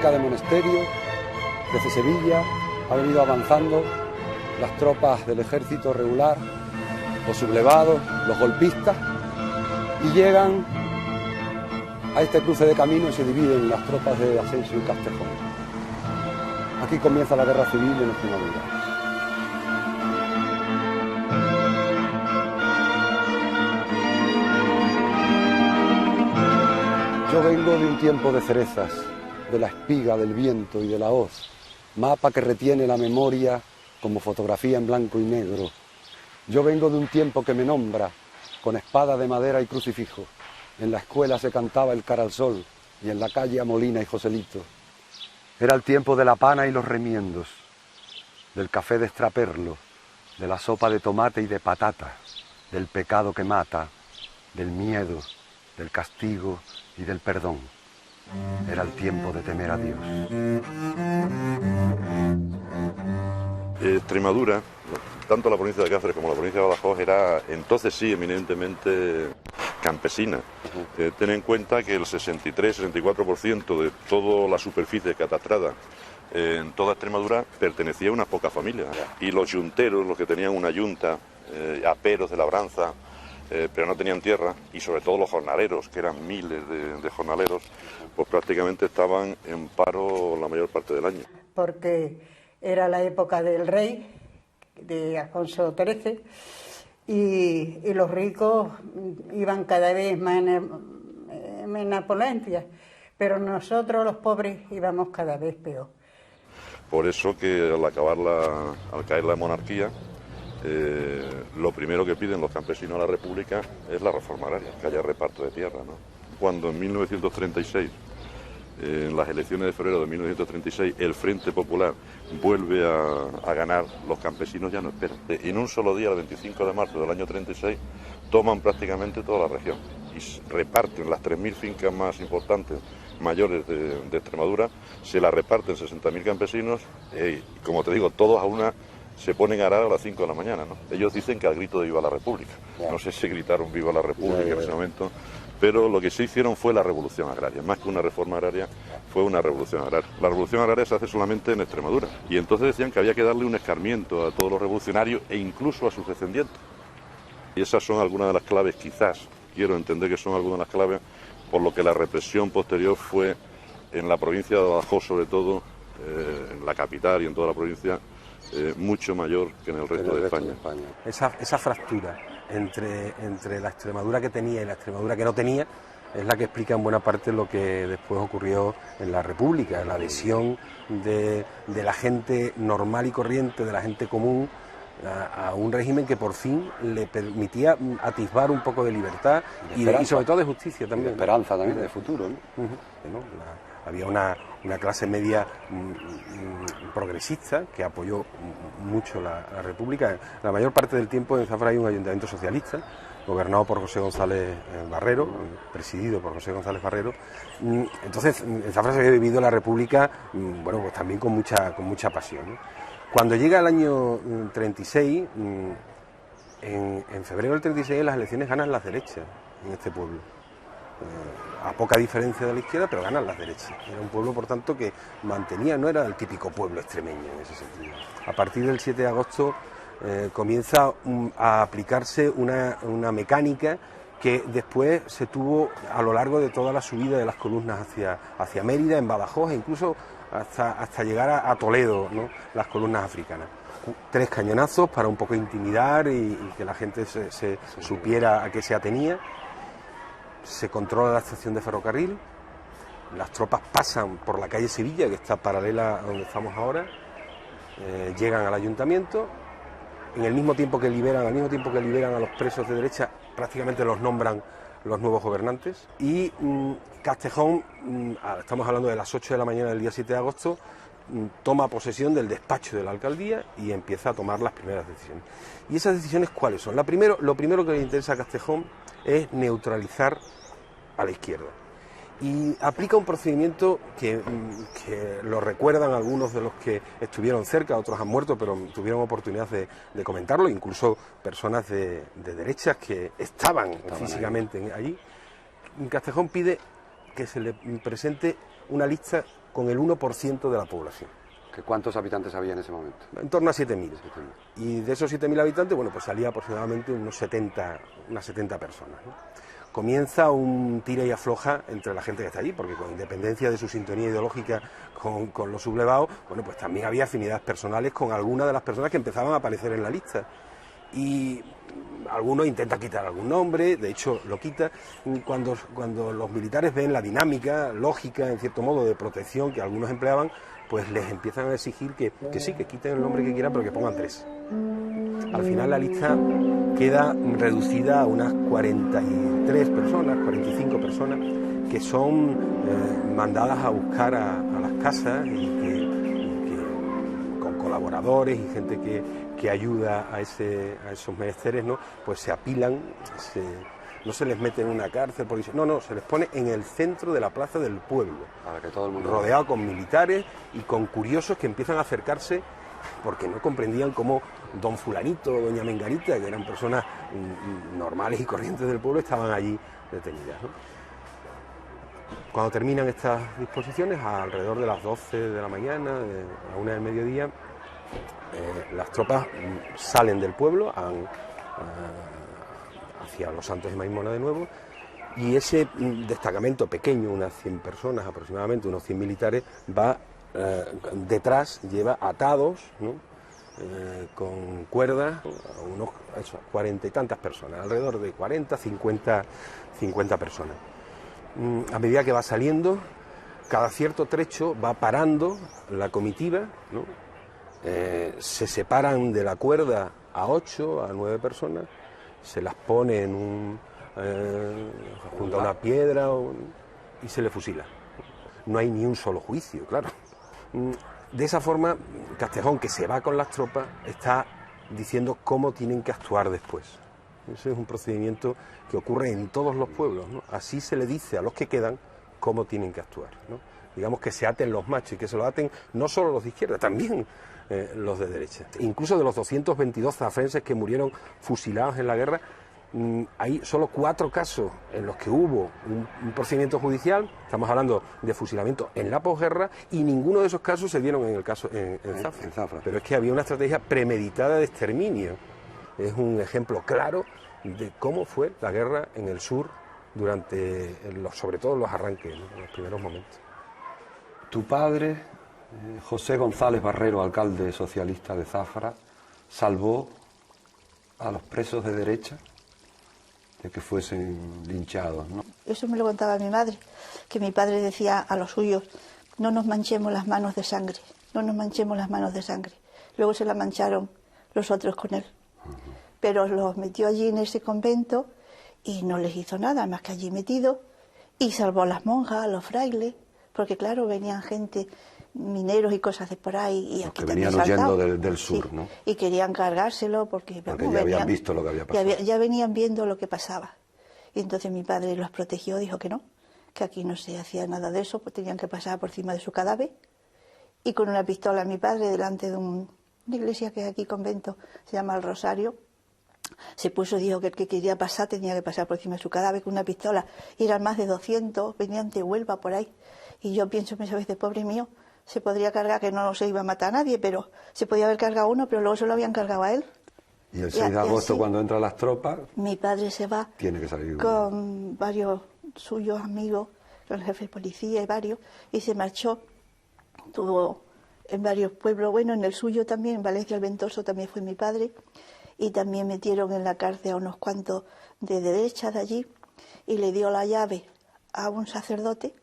cerca de Monesterio, desde Sevilla, ha venido avanzando las tropas del ejército regular, los sublevados, los golpistas, y llegan a este cruce de camino y se dividen las tropas de Asensio y Castejón. Aquí comienza la guerra civil en Extremadura. Yo vengo de un tiempo de cerezas, de la espiga, del viento y de la hoz, mapa que retiene la memoria como fotografía en blanco y negro. Yo vengo de un tiempo que me nombra, con espada de madera y crucifijo. En la escuela se cantaba el cara al sol y en la calle a Molina y Joselito. Era el tiempo de la pana y los remiendos, del café de extraperlo, de la sopa de tomate y de patata, del pecado que mata, del miedo, del castigo y del perdón. Era el tiempo de temer a Dios. Extremadura, tanto la provincia de Cáceres como la provincia de Badajoz, era entonces sí eminentemente campesina. Ten en cuenta que el 63-64% de toda la superficie catastrada en toda Extremadura pertenecía a unas pocas familias. Y los yunteros, los que tenían una yunta, aperos de labranza, pero no tenían tierra, y sobre todo los jornaleros, que eran miles de jornaleros, pues prácticamente estaban en paro la mayor parte del año. Porque era la época del rey, de Alfonso XIII, y los ricos iban cada vez más en opulencia, pero nosotros los pobres íbamos cada vez peor. Por eso que al caer la monarquía, lo primero que piden los campesinos a la República es la reforma agraria, que haya reparto de tierra, ¿no? Cuando en 1936, en las elecciones de febrero de 1936, el Frente Popular vuelve a ganar, los campesinos ya no esperan. En un solo día, el 25 de marzo del año 36, toman prácticamente toda la región y reparten las 3.000 fincas más importantes, mayores de Extremadura, se las reparten 60.000 campesinos, y como te digo, todos a una se ponen a arar a las 5 de la mañana, ¿no? Ellos dicen que al grito de Viva la República. No sé si gritaron Viva la República en ese momento, pero lo que sí hicieron fue la revolución agraria. Más que una reforma agraria, fue una revolución agraria. La revolución agraria se hace solamente en Extremadura. Y entonces decían que había que darle un escarmiento a todos los revolucionarios e incluso a sus descendientes. Y esas son algunas de las claves, quizás, quiero entender que son algunas de las claves, por lo que la represión posterior fue en la provincia de Badajoz, sobre todo, en la capital y en toda la provincia, mucho mayor que en el resto de España. Esa fractura entre la Extremadura que tenía y la Extremadura que no tenía es la que explica en buena parte lo que después ocurrió en la República, la adhesión de la gente normal y corriente, de la gente común, a un régimen que por fin le permitía atisbar un poco de libertad y sobre todo de justicia también. Y de esperanza también, de futuro, ¿no? Había una clase media progresista que apoyó mucho la República. La mayor parte del tiempo en Zafra hay un ayuntamiento socialista, gobernado por José González Barrero, presidido por José González Barrero. Entonces, en Zafra se había vivido la República, bueno, pues también con mucha pasión, ¿no? Cuando llega el año 36, en febrero del 36, las elecciones ganan las derechas en este pueblo. A poca diferencia de la izquierda, pero ganan las derechas. Era un pueblo, por tanto, que mantenía, no era el típico pueblo extremeño en ese sentido. A partir del 7 de agosto comienza a aplicarse una mecánica que después se tuvo a lo largo de toda la subida de las columnas hacia Mérida, en Badajoz, e incluso hasta llegar a Toledo, ¿no? Las columnas africanas. 3 cañonazos para un poco intimidar y que la gente se supiera a qué se atenía. Se controla la estación de ferrocarril, las tropas pasan por la calle Sevilla, que está paralela a donde estamos ahora, llegan al ayuntamiento, en el mismo tiempo que liberan a los presos de derecha, prácticamente los nombran los nuevos gobernantes, y Castejón, estamos hablando de las 8 de la mañana del día 7 de agosto, toma posesión del despacho de la alcaldía y empieza a tomar las primeras decisiones. ¿Y esas decisiones cuáles son? Lo primero que le interesa a Castejón es neutralizar a la izquierda. Y aplica un procedimiento que lo recuerdan algunos de los que estuvieron cerca, otros han muerto, pero tuvieron oportunidad de comentarlo, incluso personas de derechas que estaban físicamente allí. Castejón pide que se le presente una lista con el 1% de la población. ¿Cuántos habitantes había en ese momento? En torno a 7.000. Y de esos 7.000 habitantes, bueno, pues salía aproximadamente unas 70 personas, ¿no? Comienza un tira y afloja entre la gente que está allí, porque con independencia de su sintonía ideológica con los sublevados, bueno, pues también había afinidades personales con algunas de las personas que empezaban a aparecer en la lista. Y algunos intentan quitar algún nombre, de hecho lo quita. Cuando los militares ven la dinámica lógica, en cierto modo, de protección que algunos empleaban, pues les empiezan a exigir que sí, que quiten el nombre que quieran, pero que pongan 3. Al final la lista queda reducida a unas 43 personas, 45 personas, que son mandadas a buscar a las casas y que con colaboradores y gente que ayuda a esos menesteres, ¿no? Pues se apilan, no se les mete en una cárcel, no, se les pone en el centro de la plaza del pueblo, para que todo el mundo rodeado con militares y con curiosos que empiezan a acercarse porque no comprendían cómo don fulanito o doña menganita, que eran personas normales y corrientes del pueblo, estaban allí detenidas, ¿no? Cuando terminan estas disposiciones, alrededor de las 12 de la mañana, a 1 del mediodía, las tropas salen del pueblo hacia los Santos de Maimona de nuevo, y ese destacamento pequeño, unas 100 personas aproximadamente, unos 100 militares, va detrás, lleva atados, ¿no? Con cuerdas a unos 40 y tantas personas, alrededor de 40, 50 personas. A medida que va saliendo, cada cierto trecho va parando la comitiva, ¿no? Se separan de la cuerda a 8, a 9 personas, se las pone junto a una piedra y se le fusila. No hay ni un solo juicio, claro. De esa forma, Castejón, que se va con las tropas, está diciendo cómo tienen que actuar después. Ese es un procedimiento que ocurre en todos los pueblos, ¿no? Así se le dice a los que quedan cómo tienen que actuar, ¿no? Digamos que se aten los machos y que se lo aten no solo los de izquierda, también los de derecha. Incluso de los 222 zafrenses que murieron fusilados en la guerra, hay solo 4 casos en los que hubo un procedimiento judicial. Estamos hablando de fusilamiento en la posguerra, y ninguno de esos casos se dieron en el caso en Zafra. Pero es que había una estrategia premeditada de exterminio. Es un ejemplo claro de cómo fue la guerra en el sur durante, sobre todo los arranques, ¿no? Los primeros momentos. Tu padre, José González Barrero, alcalde socialista de Zafra, salvó a los presos de derecha de que fuesen linchados, ¿no? Eso me lo contaba mi madre, que mi padre decía a los suyos: no nos manchemos las manos de sangre, no nos manchemos las manos de sangre. Luego se la mancharon los otros con él. Pero los metió allí en ese convento y no les hizo nada más que allí metido, y salvó a las monjas, a los frailes, porque claro, venían gente, mineros y cosas de por ahí, y los aquí que también venían huyendo saltaban. del sur, Sí, ¿no? y querían cargárselo porque ya habían visto lo que había pasado. Ya venían viendo lo que pasaba. Y entonces mi padre los protegió, dijo que no, que aquí no se hacía nada de eso, pues tenían que pasar por encima de su cadáver. Y con una pistola mi padre, delante de una iglesia que es aquí, convento, se llama el Rosario, se puso, dijo que el que quería pasar tenía que pasar por encima de su cadáver con una pistola. Y eran más de 200, venían de Huelva por ahí. Y yo pienso muchas veces, pobre mío, se podría cargar, que no se iba a matar a nadie, pero se podía haber cargado uno, pero luego se lo habían cargado a él. Y el 6 de agosto, así, cuando entran las tropas, mi padre se va, tiene que salir con varios suyos amigos, con el jefe de policía y varios, y se marchó. Estuvo en varios pueblos, bueno, en el suyo también, en Valencia el Ventoso también fue mi padre, y también metieron en la cárcel a unos cuantos de derecha de allí, y le dio la llave a un sacerdote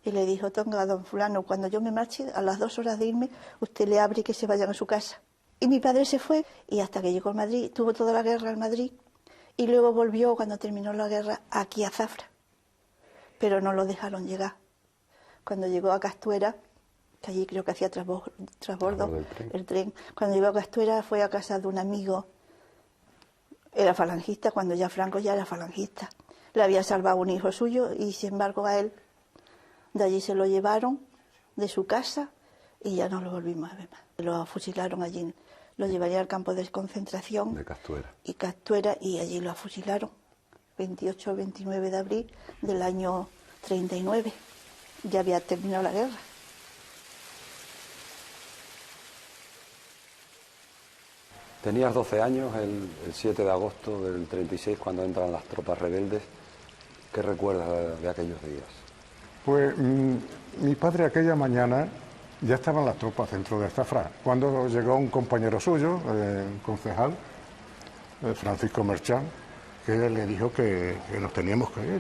y le dijo: tenga, don fulano, cuando yo me marche, a las 2 horas de irme, usted le abre y que se vayan a su casa. Y mi padre se fue, y hasta que llegó a Madrid, tuvo toda la guerra en Madrid, y luego volvió, cuando terminó la guerra, aquí a Zafra, pero no lo dejaron llegar. Cuando llegó a Castuera, que allí creo que hacía transbordo el tren, cuando llegó a Castuera fue a casa de un amigo, era falangista, cuando ya Franco ya era falangista. Le había salvado un hijo suyo, y sin embargo a él, de allí se lo llevaron, de su casa, y ya no lo volvimos a ver más. Lo fusilaron allí, lo llevarían al campo de concentración de Castuera. Y allí lo fusilaron, 28 o 29 de abril del año 39. Ya había terminado la guerra. Tenías 12 años el 7 de agosto del 36 cuando entran las tropas rebeldes. ¿Qué recuerdas de aquellos días? Pues mi padre aquella mañana ya estaban las tropas dentro de Zafra, cuando llegó un compañero suyo, un concejal, Francisco Merchán, que le dijo que nos teníamos que ir,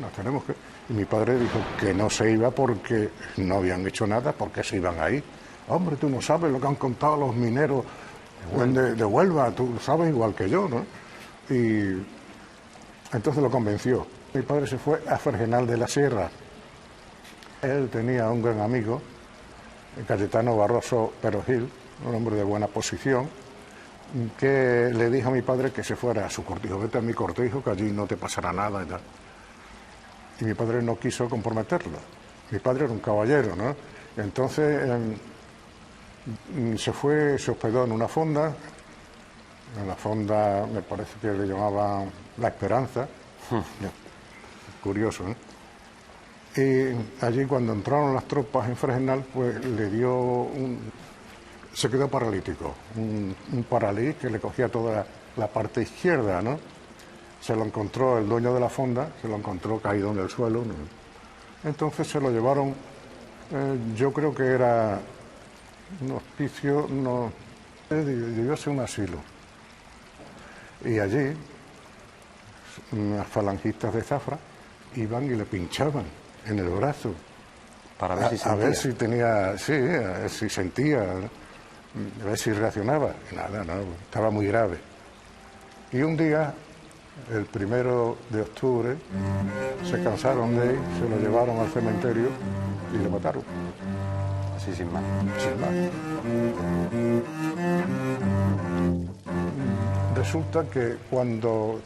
Y mi padre dijo que no se iba porque no habían hecho nada, porque se iban a ir. Hombre, tú no sabes lo que han contado los mineros de Huelva, tú sabes igual que yo, ¿no? Y entonces lo convenció. Mi padre se fue a Fregenal de la Sierra. Él tenía un gran amigo, el Cayetano Barroso Perogil, un hombre de buena posición, que le dijo a mi padre que se fuera a su cortijo. Vete a mi cortijo, que allí no te pasará nada y tal. Y mi padre no quiso comprometerlo. Mi padre era un caballero, ¿no? Entonces se hospedó en una fonda. En la fonda me parece que le llamaban La Esperanza. Curioso, ¿eh? Y allí cuando entraron las tropas en Fregenal, pues se quedó paralítico, un paralís que le cogía toda la parte izquierda, ¿no? Se lo encontró el dueño de la fonda, se lo encontró caído en el suelo, ¿no? Entonces se lo llevaron, yo creo que era un hospicio, no, debió ser un asilo. Y allí, unas falangistas de Zafra iban y le pinchaban en el brazo. Para ver si sentía. A ver si tenía, sí, a ver si sentía, a ver si reaccionaba. Y nada, no, estaba muy grave. Y un día, el 1 de octubre, se cansaron de él, se lo llevaron al cementerio y le mataron. Así sin más. Sin más. Resulta que cuando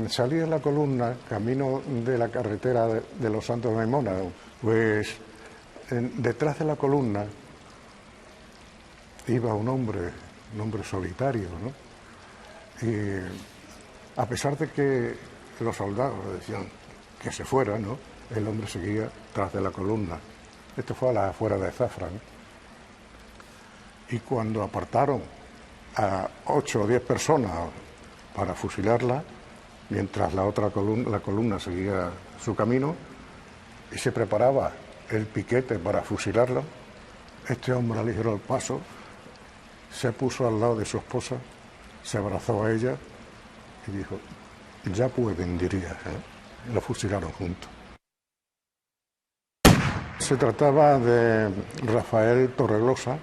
salía la columna, camino de la carretera de los Santos de Mona, pues detrás de la columna iba un hombre solitario, ¿no? Y a pesar de que los soldados decían que se fuera, ¿no? El hombre seguía tras de la columna. Esto fue a las afueras de Zafra, ¿no? Y cuando apartaron a 8 o 10 personas para fusilarla, mientras la columna seguía su camino y se preparaba el piquete para fusilarla, este hombre aligeró el paso, se puso al lado de su esposa, se abrazó a ella y dijo, ya pueden, diría, ¿eh? Lo fusilaron juntos. Se trataba de Rafael Torregrosa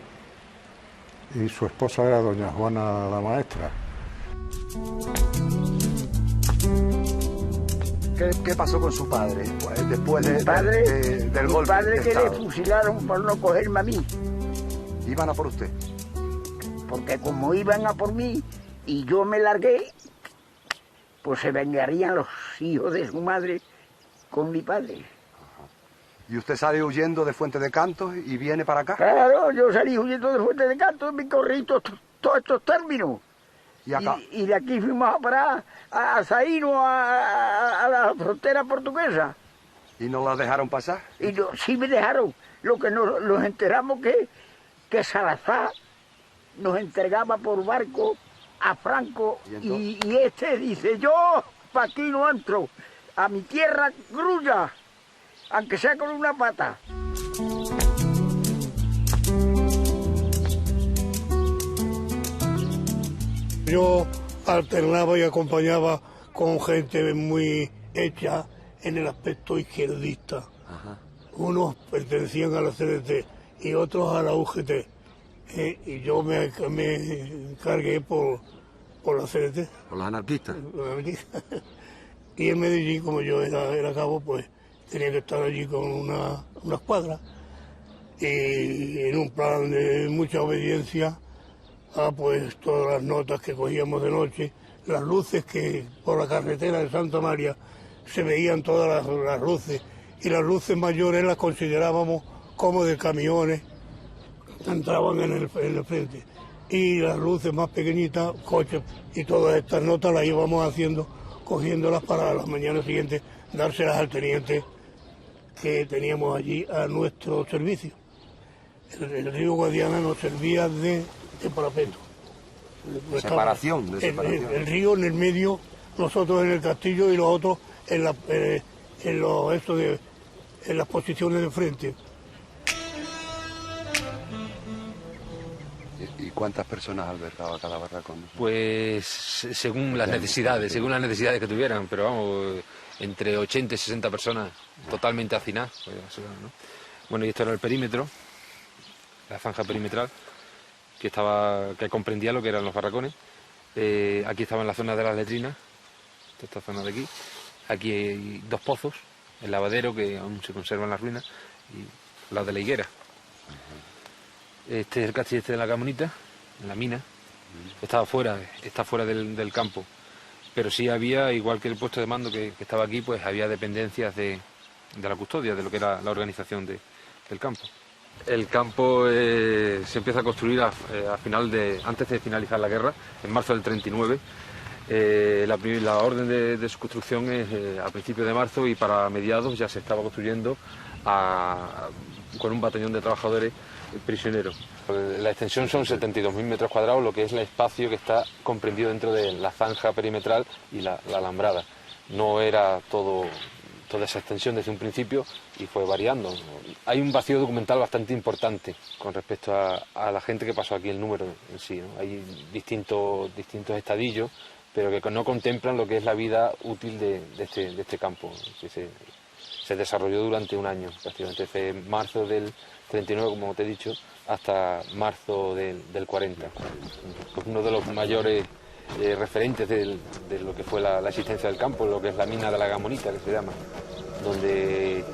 y su esposa era doña Juana la Maestra. ¿Qué pasó con su padre después del golpe? Mi padre que le fusilaron por no cogerme a mí. ¿Iban a por usted? Porque como iban a por mí y yo me largué, pues se vengarían los hijos de su madre con mi padre. ¿Y usted sale huyendo de Fuente de Cantos y viene para acá? Claro, yo salí huyendo de Fuente de Cantos, me corrí todos estos términos. Y de aquí fuimos a parar a Zaino, a la frontera portuguesa. ¿Y no la dejaron pasar? Y sí me dejaron. Lo que nos enteramos que Salazar nos entregaba por barco a Franco. Y este dice, yo pa' aquí no entro. A mi tierra grulla, aunque sea con una pata. Yo alternaba y acompañaba con gente muy hecha en el aspecto izquierdista. Ajá. Unos pertenecían a la CDT y otros a la UGT. Y yo me encargué por la CDT. ¿Por los anarquistas? Y en Medellín, como yo era cabo, pues tenía que estar allí con una escuadra. Y en un plan de mucha obediencia, pues todas las notas que cogíamos de noche, las luces que por la carretera de Santa María se veían todas las luces, y las luces mayores las considerábamos como de camiones, entraban en el frente, y las luces más pequeñitas, coches, y todas estas notas las íbamos haciendo, cogiéndolas para las mañanas siguientes, dárselas al teniente que teníamos allí a nuestro servicio. El río Guadiana nos servía de parapeto. Separación, de separación. El río en el medio, nosotros en el castillo y los otros en las posiciones de frente. ¿Y cuántas personas albergaba cada barracón? Pues según las necesidades que tuvieran, pero vamos, entre 80 y 60 personas totalmente hacinadas. ¿No? Bueno, y esto era el perímetro, la zanja perimetral, que comprendía lo que eran los barracones. Aquí estaban las zonas de las letrinas, esta zona de aquí. Aquí hay 2 pozos, el lavadero, que aún se conserva en las ruinas, y la de la higuera. Este es el castillo de la Camonita, en la mina. Está fuera del campo. Pero sí había, igual que el puesto de mando que estaba aquí, pues había dependencias de la custodia, de lo que era la organización del campo. El campo se empieza a construir antes de finalizar la guerra, en marzo del 39. La orden de su construcción es a principios de marzo, y para mediados ya se estaba construyendo con un batallón de trabajadores prisioneros. La extensión son 72.000 metros cuadrados, lo que es el espacio que está comprendido dentro de la zanja perimetral y la alambrada. No era toda esa extensión desde un principio, y fue variando. Hay un vacío documental bastante importante con respecto a la gente que pasó aquí, el número en sí, ¿no? Hay distintos estadillos, pero que no contemplan lo que es la vida útil de este campo, que se desarrolló durante un año, prácticamente desde marzo del 39, como te he dicho, hasta marzo del 40. Pues uno de los mayores referentes de lo que fue la existencia del campo, lo que es la mina de la Camonita, que se llama, donde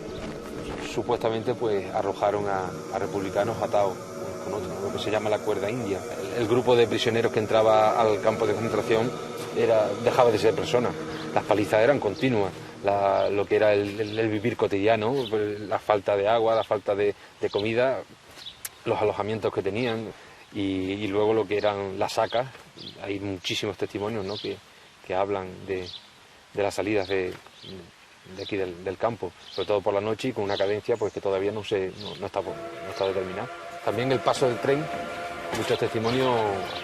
supuestamente pues arrojaron a republicanos atados con otros, lo que se llama la cuerda india. El grupo de prisioneros que entraba al campo de concentración dejaba de ser personas, las palizas eran continuas. Lo que era el vivir cotidiano, la falta de agua, la falta de comida, los alojamientos que tenían, y luego lo que eran las sacas. Hay muchísimos testimonios, ¿no?, que hablan de las salidas de aquí del campo, sobre todo por la noche, y con una cadencia pues que todavía no está determinada. También el paso del tren. Muchos testimonios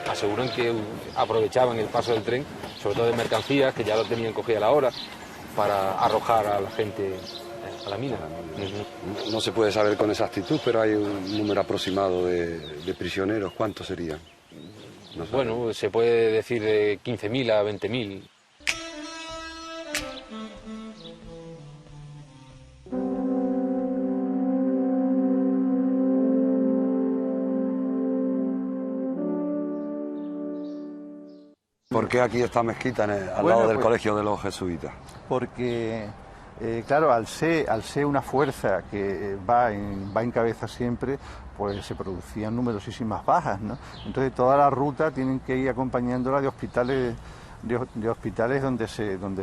aseguran que aprovechaban el paso del tren, sobre todo de mercancías, que ya lo tenían cogida a la hora, para arrojar a la gente a la mina. No se puede saber con exactitud, pero hay un número aproximado de prisioneros. ¿Cuántos serían? No, bueno, se puede decir de 15.000 a 20.000. ¿Por qué aquí esta mezquita al lado del colegio de los jesuitas? Porque, claro, al ser una fuerza que va en cabeza siempre, pues se producían numerosísimas bajas, ¿no? Entonces toda la ruta tienen que ir acompañándola de hospitales donde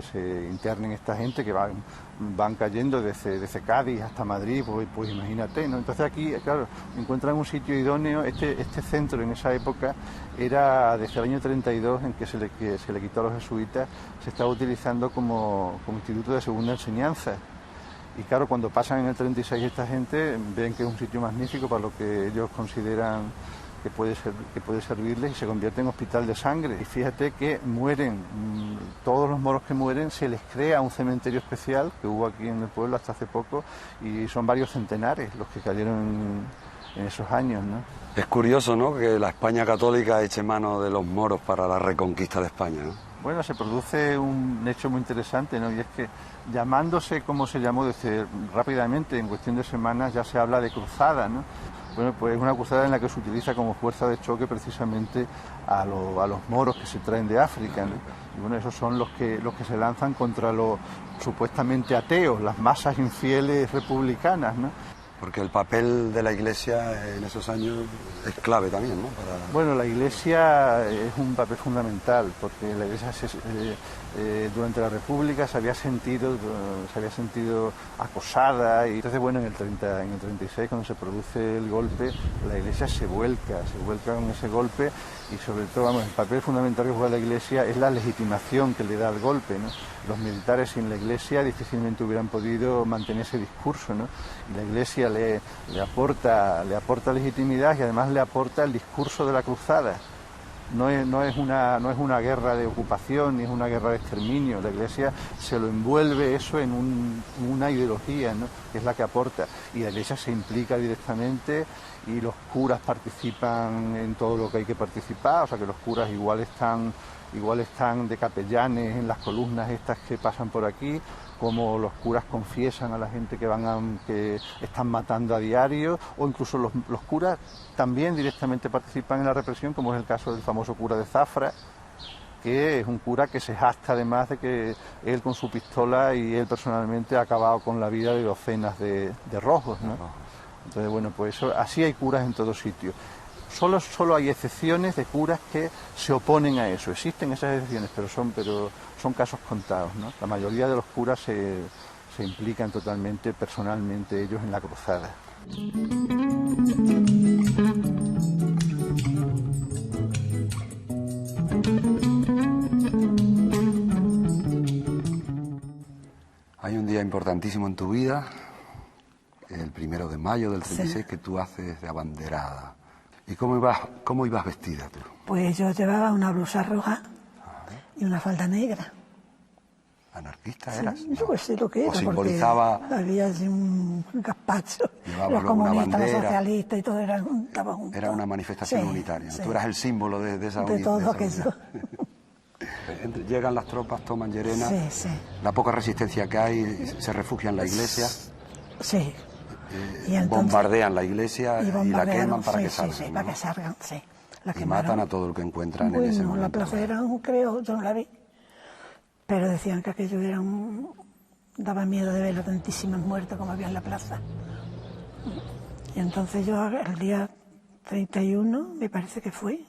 se internen esta gente, que van cayendo desde Cádiz hasta Madrid, pues imagínate, ¿no? Entonces aquí, claro, encuentran un sitio idóneo. Este centro en esa época era desde el año 32, en que se le quitó a los jesuitas, se estaba utilizando como instituto de segunda enseñanza. Y claro, cuando pasan en el 36 esta gente, ven que es un sitio magnífico para lo que ellos consideran que puede servirles, y se convierte en hospital de sangre. Y fíjate que mueren, todos los moros que mueren, se les crea un cementerio especial que hubo aquí en el pueblo hasta hace poco, y son varios centenares los que cayeron en esos años, ¿no? Es curioso, ¿no?, que la España católica eche mano de los moros para la reconquista de España, ¿no? Bueno, se produce un hecho muy interesante, ¿no? Y es que, llamándose como se llamó desde rápidamente, en cuestión de semanas ya se habla de cruzada, ¿no? Bueno, pues es una cruzada en la que se utiliza como fuerza de choque precisamente a los moros que se traen de África, ¿no? Y bueno, esos son los que se lanzan contra los supuestamente ateos, las masas infieles republicanas, ¿no? Porque el papel de la Iglesia en esos años es clave también, ¿no? Bueno, la Iglesia es un papel fundamental, porque la Iglesia durante la República se había sentido acosada, y entonces, bueno, en el 36, cuando se produce el golpe, la Iglesia se vuelca con ese golpe, y sobre todo, vamos, el papel fundamental que juega la Iglesia es la legitimación que le da al golpe, ¿no? Los militares sin la Iglesia difícilmente hubieran podido mantener ese discurso, ¿no? Y la Iglesia le aporta legitimidad, y además le aporta el discurso de la cruzada. no es una guerra de ocupación ni es una guerra de exterminio. La Iglesia se lo envuelve eso en una ideología, ¿no?, que es la que aporta, y la Iglesia se implica directamente y los curas participan en todo lo que hay que participar, o sea que los curas igual están de capellanes en las columnas estas que pasan por aquí, como los curas confiesan a la gente que están matando a diario, o incluso los curas también directamente participan en la represión, como es el caso del famoso cura de Zafra, que es un cura que se jacta además de que él con su pistola y él personalmente ha acabado con la vida de docenas de rojos, ¿no? Entonces, bueno, pues eso, así hay curas en todos sitios. Solo hay excepciones de curas que se oponen a eso. Existen esas excepciones, pero son casos contados, ¿no? La mayoría de los curas se implican totalmente, personalmente, ellos en la cruzada. Hay un día importantísimo en tu vida, el 1 de mayo del 36, sí, que tú haces de abanderada. ¿Y cómo ibas vestida tú? Pues yo llevaba una blusa roja y una falda negra. ¿Anarquista sí, eras? Yo pues sé lo que era, ¿O simbolizaba? Porque había así un gazpacho. Los comunistas, los socialistas y todo estaba junto. Era una manifestación unitaria. Sí. Tú eras el símbolo de esa unidad. De todo aquello. Llegan las tropas, toman Llerena. Sí, sí. La poca resistencia que hay, se refugia en la iglesia. Sí. Y entonces, bombardean la iglesia y la queman para que salgan. Sí, ¿no? para que salgan, sí. Y matan a todo el que encuentran en ese momento. La plaza era creo, yo no la vi, pero decían que aquello era daba miedo de ver a tantísimas muertes como había en la plaza. Y entonces yo el día 31, me parece que fue,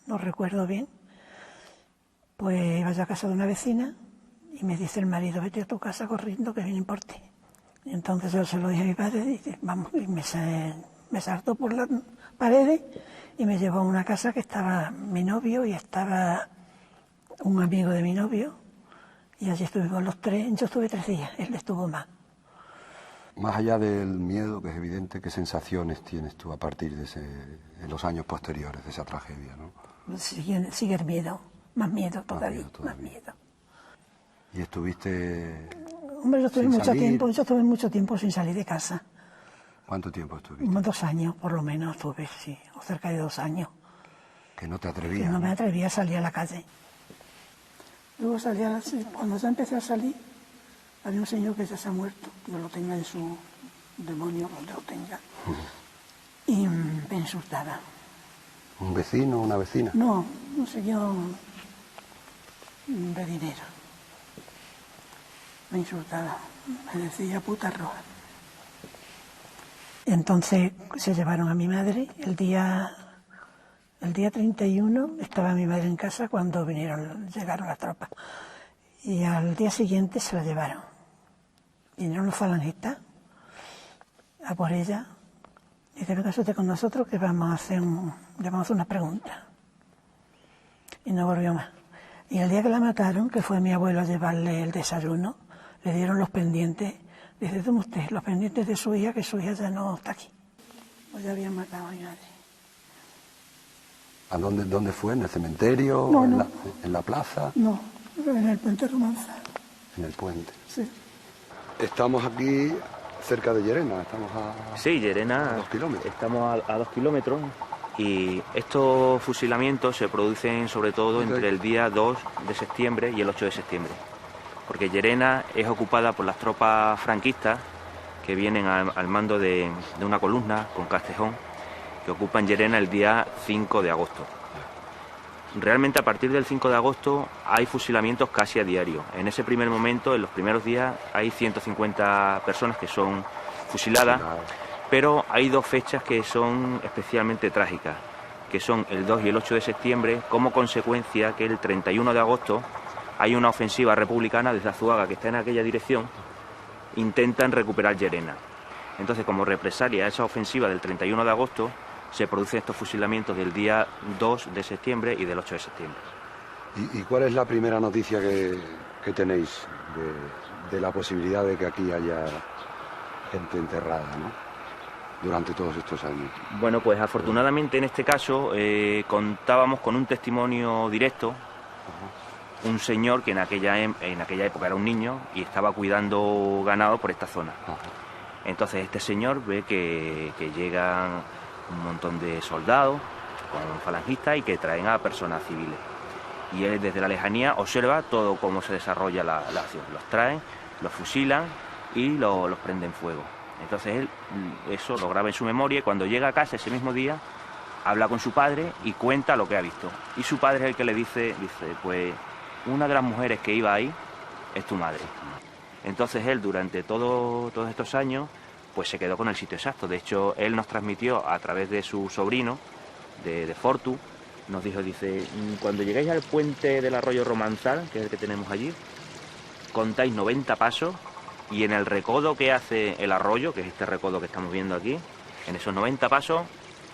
no recuerdo bien, pues iba yo a casa de una vecina y me dice el marido, vete a tu casa corriendo que vienen por ti. Y entonces yo se lo dije a mi padre y dije, vamos, y me saltó por las paredes y me llevó a una casa que estaba mi novio y estaba un amigo de mi novio, y allí estuvimos los tres. Yo estuve 3 días, él estuvo más. Más allá del miedo, que es evidente, ¿qué sensaciones tienes tú a partir de los años posteriores de esa tragedia, ¿no? Sigue el miedo, más miedo todavía, más miedo. ¿Y estuviste...? Hombre, yo estuve mucho tiempo sin salir de casa. ¿Cuánto tiempo estuviste? 2 años, por lo menos, estuve, sí, o cerca de 2 años. ¿Que no te atrevías? Que no me atrevía a salir a la calle. Luego cuando ya empecé a salir, había un señor que ya se ha muerto, yo lo tenga en su demonio, donde lo tenga, y me insultaba. ¿Un vecino o una vecina? No, un señor de dinero. Me insultaba, me decía puta roja. Entonces se llevaron a mi madre el día 31, estaba mi madre en casa cuando llegaron las tropas. Y al día siguiente se la llevaron. Vinieron los falangistas a por ella. Y dice, venga usted con nosotros que le vamos a hacer una pregunta. Y no volvió más. Y el día que la mataron, que fue mi abuelo a llevarle el desayuno, le dieron los pendientes. Dice, toma usted, los pendientes de su hija, que su hija ya no está aquí. Pues ya habían matado a mi madre. ¿A dónde fue? ¿En el cementerio? No. ¿En la plaza? No, en el puente Romanza. En el puente. Sí. Estamos aquí cerca de Llerena, estamos Sí, Llerena, a 2 kilómetros. Estamos a 2 kilómetros y estos fusilamientos se producen sobre todo entre el día 2 de septiembre y el 8 de septiembre. Porque Llerena es ocupada por las tropas franquistas que vienen al mando de una columna con Castejón, que ocupan Llerena el día 5 de agosto. Realmente a partir del 5 de agosto hay fusilamientos casi a diario. En ese primer momento, en los primeros días, hay 150 personas que son fusiladas, pero hay 2 fechas que son especialmente trágicas, que son el 2 y el 8 de septiembre, como consecuencia que el 31 de agosto hay una ofensiva republicana desde Azuaga, que está en aquella dirección, intentan recuperar Llerena. Entonces, como represalia a esa ofensiva del 31 de agosto, se producen estos fusilamientos del día 2 de septiembre y del 8 de septiembre. ¿Y cuál es la primera noticia que tenéis de la posibilidad de que aquí haya gente enterrada, ¿no? durante todos estos años? Bueno, pues afortunadamente en este caso contábamos con un testimonio directo, un señor que en aquella época era un niño y estaba cuidando ganado por esta zona. Entonces este señor ve que llegan un montón de soldados con falangistas y que traen a personas civiles. Y él desde la lejanía observa todo cómo se desarrolla la acción. Los traen, los fusilan y los prenden fuego. Entonces él eso lo graba en su memoria y cuando llega a casa ese mismo día habla con su padre y cuenta lo que ha visto. Y su padre es el que le dice, pues una de las mujeres que iba ahí es tu madre. Entonces él durante todos estos años pues se quedó con el sitio exacto. De hecho él nos transmitió a través de su sobrino, de Fortu, nos dijo, cuando llegáis al puente del arroyo Romanzal, que es el que tenemos allí, contáis 90 pasos y en el recodo que hace el arroyo, que es este recodo que estamos viendo aquí, en esos 90 pasos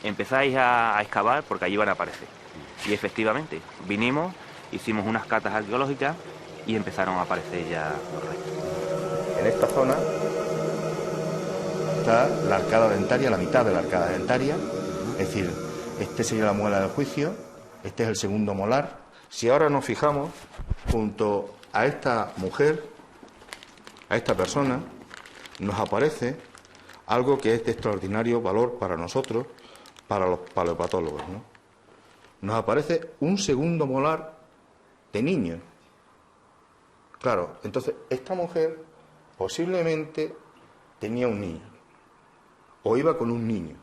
empezáis a excavar porque allí van a aparecer. Y efectivamente, vinimos, hicimos unas catas arqueológicas y empezaron a aparecer ya los restos. En esta zona está la arcada dentaria, la mitad de la arcada dentaria, es decir, este sería la muela del juicio, este es el segundo molar. Si ahora nos fijamos, junto a esta mujer, a esta persona, nos aparece algo que es de extraordinario valor para nosotros, para los paleopatólogos, ¿no? Nos aparece un segundo molar de niño. Claro, entonces esta mujer posiblemente tenía un niño, o iba con un niño.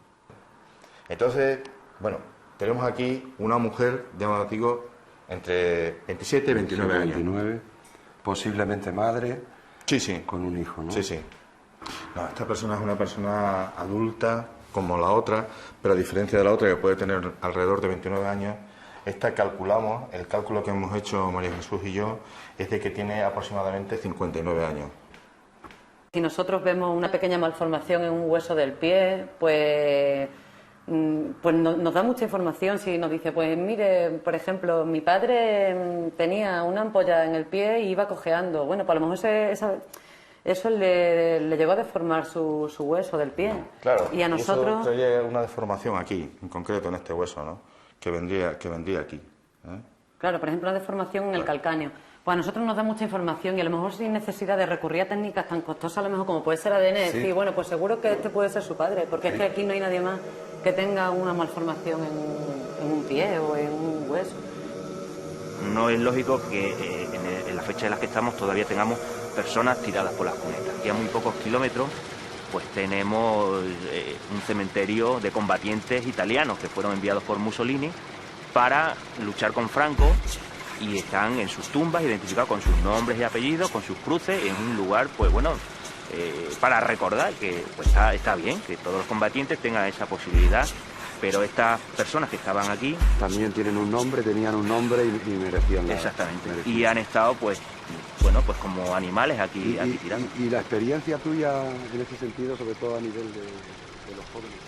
Entonces, bueno, tenemos aquí una mujer, digo, entre 27 y 29 años. 29, posiblemente madre, sí, con un hijo, ¿no? Sí, sí. No, esta persona es una persona adulta, como la otra, pero a diferencia de la otra, que puede tener alrededor de 29 años, esta calculamos, el cálculo que hemos hecho María Jesús y yo, es de que tiene aproximadamente 59 años. Si nosotros vemos una pequeña malformación en un hueso del pie, pues nos da mucha información. Si nos dice, pues mire, por ejemplo, mi padre tenía una ampolla en el pie y iba cojeando. Bueno, pues a lo mejor eso le llegó a deformar su hueso del pie. Claro, y a nosotros... eso traía una deformación aquí, en concreto en este hueso, ¿no? Que vendría aquí. ¿eh? Claro, por ejemplo, una deformación en el calcáneo. Pues a nosotros nos da mucha información y a lo mejor sin necesidad de recurrir a técnicas tan costosas, a lo mejor como puede ser ADN, Sí. decir, bueno, pues seguro que este puede ser su padre, porque Sí. es que aquí no hay nadie más que tenga una malformación en un pie o en un hueso. No es lógico que en la fecha en la que estamos todavía tengamos personas tiradas por las cunetas. Aquí a muy pocos kilómetros pues tenemos un cementerio de combatientes italianos que fueron enviados por Mussolini para luchar con Franco y están en sus tumbas identificados con sus nombres y apellidos, con sus cruces, en un lugar, pues bueno, para recordar que pues, está bien que todos los combatientes tengan esa posibilidad, pero estas personas que estaban aquí... También tenían un nombre y merecían la... Exactamente, y han estado pues, bueno, pues como animales aquí tirando. Y la experiencia tuya en ese sentido, sobre todo a nivel de los jóvenes.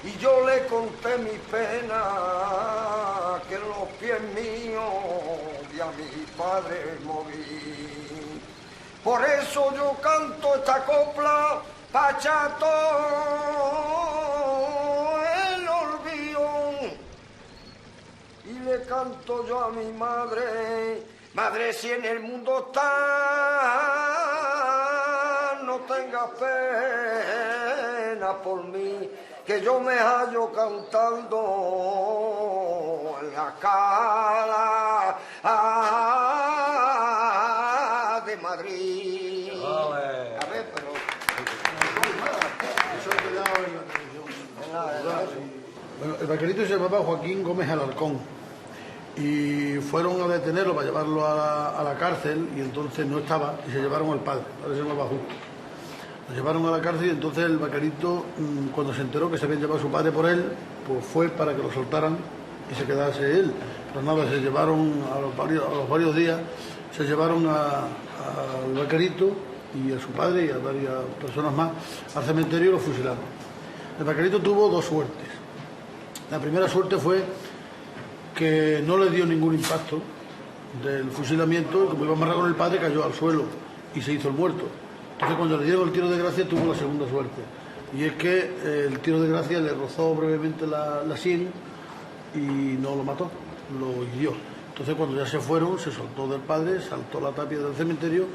Y yo le conté mi pena, que en los pies míos vi a mi padre morir. Por eso yo canto esta copla, Pachato el olvido. Y le canto yo a mi madre, madre, si en el mundo está, no tengas pena por mí, que yo me hallo cantando en la cala de Madrid. A ver, pero... Eso ha quedado en la televisión. Bueno, el vaquerito se llamaba Joaquín Gómez Alarcón y fueron a detenerlo para llevarlo a la cárcel y entonces no estaba y se llevaron al padre se llamaba Justo. Lo llevaron a la cárcel y entonces el vaquerito, cuando se enteró que se habían llevado a su padre por él, pues fue para que lo soltaran y se quedase él. Pero nada, se llevaron a los varios días, se llevaron al vaquerito y a su padre y a varias personas más al cementerio y lo fusilaron. El vaquerito tuvo dos suertes. La primera suerte fue que no le dio ningún impacto del fusilamiento, como iba a amarrar con el padre, cayó al suelo y se hizo el muerto. Entonces cuando le dieron el tiro de gracia tuvo la segunda suerte. Y es que el tiro de gracia le rozó brevemente la sien y no lo mató, lo hirió. Entonces cuando ya se fueron, se soltó del padre, saltó la tapia del cementerio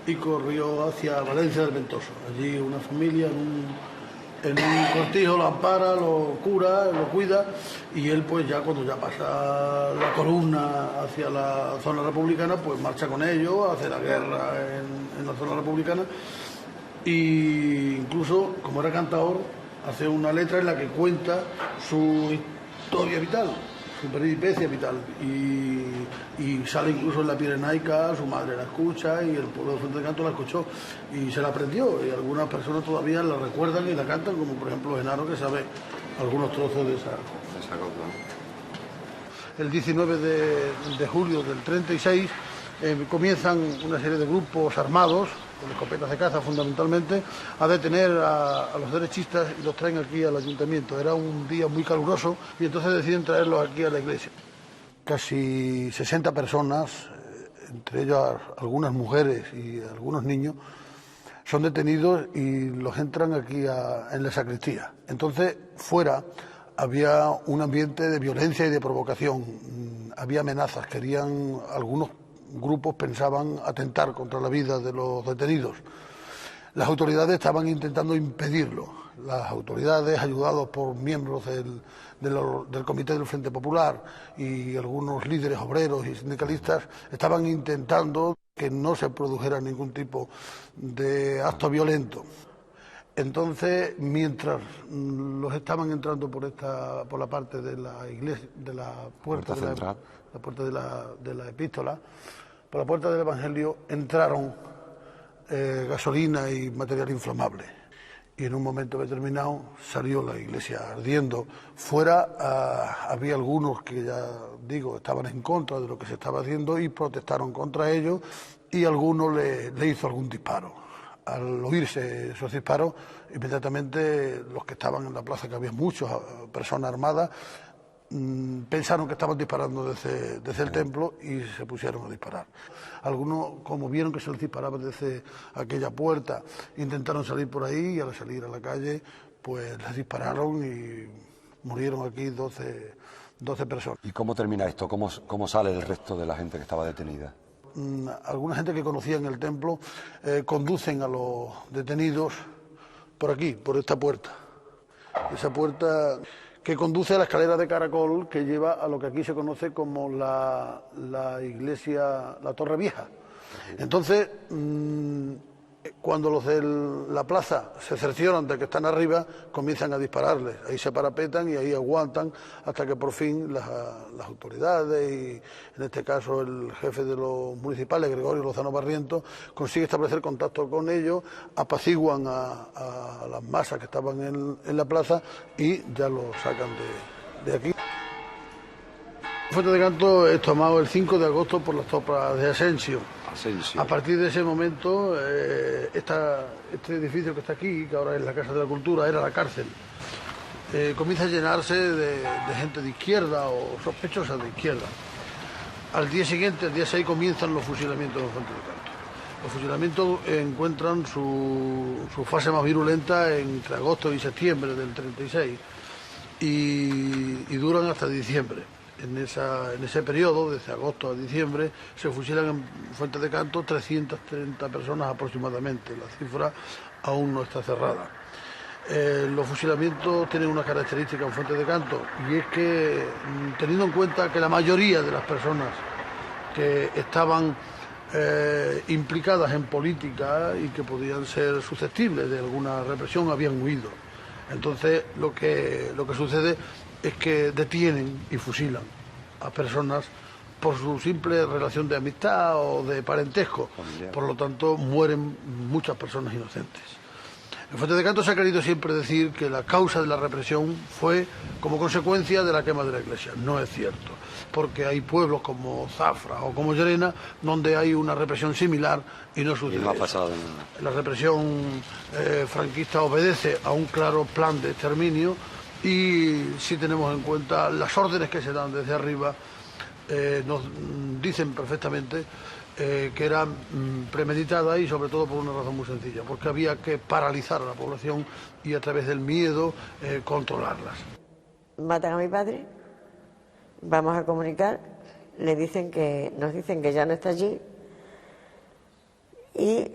y corrió hacia Valencia del Ventoso. Allí una familia en un cortijo lo ampara, lo cura, lo cuida, y él pues ya cuando ya pasa la columna hacia la zona republicana, pues marcha con ellos, hace la guerra en la zona republicana, y incluso, como era cantador, hace una letra en la que cuenta su historia vital, su peripecia vital, y sale incluso en la Pirenaica, su madre la escucha y el pueblo de Fuente de Canto la escuchó y se la aprendió, y algunas personas todavía la recuerdan y la cantan, como por ejemplo Genaro, que sabe algunos trozos de esa copla. El 19 de julio del 36 comienzan una serie de grupos armados, con escopetas de caza fundamentalmente, a detener a los derechistas y los traen aquí al ayuntamiento. Era un día muy caluroso y entonces deciden traerlos aquí a la iglesia. Casi 60 personas, entre ellas algunas mujeres y algunos niños, son detenidos y los entran aquí en la sacristía. Entonces, fuera había un ambiente de violencia y de provocación, había amenazas, algunos grupos pensaban atentar contra la vida de los detenidos. Las autoridades estaban intentando impedirlo. Las autoridades, ayudados por miembros del Comité del Frente Popular y algunos líderes obreros y sindicalistas, estaban intentando que no se produjera ningún tipo de acto violento. Entonces, mientras los estaban entrando por la parte de la iglesia, de la puerta central, la puerta de la epístola, por la puerta del Evangelio entraron gasolina y material inflamable. Y en un momento determinado salió la iglesia ardiendo. Fuera había algunos que, ya digo, estaban en contra de lo que se estaba haciendo y protestaron contra ello, y alguno le hizo algún disparo. Al oírse esos disparos, inmediatamente los que estaban en la plaza, que había muchas personas armadas, pensaron que estaban disparando desde el templo y se pusieron a disparar. Algunos, como vieron que se les disparaba desde aquella puerta, intentaron salir por ahí, y al salir a la calle pues les dispararon y murieron aquí 12 personas. ¿Y cómo termina esto? ¿Cómo sale el resto de la gente que estaba detenida? Alguna gente que conocía en el templo conducen a los detenidos por aquí, por esta puerta. Esa puerta que conduce a la escalera de caracol que lleva a lo que aquí se conoce como la iglesia, la Torre Vieja. Entonces, cuando los de la plaza se cercioran de que están arriba, comienzan a dispararles. Ahí se parapetan y ahí aguantan hasta que por fin las autoridades, y en este caso el jefe de los municipales, Gregorio Lozano Barrientos, consigue establecer contacto con ellos, apaciguan a las masas que estaban en la plaza y ya los sacan de aquí. Fuente de Canto es tomado el 5 de agosto por las tropas de Asensio. A partir de ese momento, este edificio que está aquí, que ahora es la Casa de la Cultura, era la cárcel, comienza a llenarse de gente de izquierda o sospechosa de izquierda. Al día siguiente, el día 6, comienzan los fusilamientos de Fuente de Canto. Los fusilamientos encuentran su fase más virulenta entre agosto y septiembre del 36 y duran hasta diciembre. En ese periodo, desde agosto a diciembre, se fusilan en Fuente de Canto 330 personas aproximadamente. La cifra aún no está cerrada. Los fusilamientos tienen una característica en Fuente de Canto, y es que, teniendo en cuenta que la mayoría de las personas que estaban implicadas en política y que podían ser susceptibles de alguna represión habían huido. Entonces lo que sucede es que detienen y fusilan a personas por su simple relación de amistad o de parentesco. Por lo tanto, mueren muchas personas inocentes. En Fuente de Canto se ha querido siempre decir que la causa de la represión fue como consecuencia de la quema de la iglesia. No es cierto, porque hay pueblos como Zafra o como Llerena donde hay una represión similar y no sucede. La represión franquista obedece a un claro plan de exterminio, y si tenemos en cuenta las órdenes que se dan desde arriba, nos dicen perfectamente que era premeditada y sobre todo por una razón muy sencilla, porque había que paralizar a la población y a través del miedo controlarlas. Matan a mi padre, vamos a comunicar, nos dicen que ya no está allí, y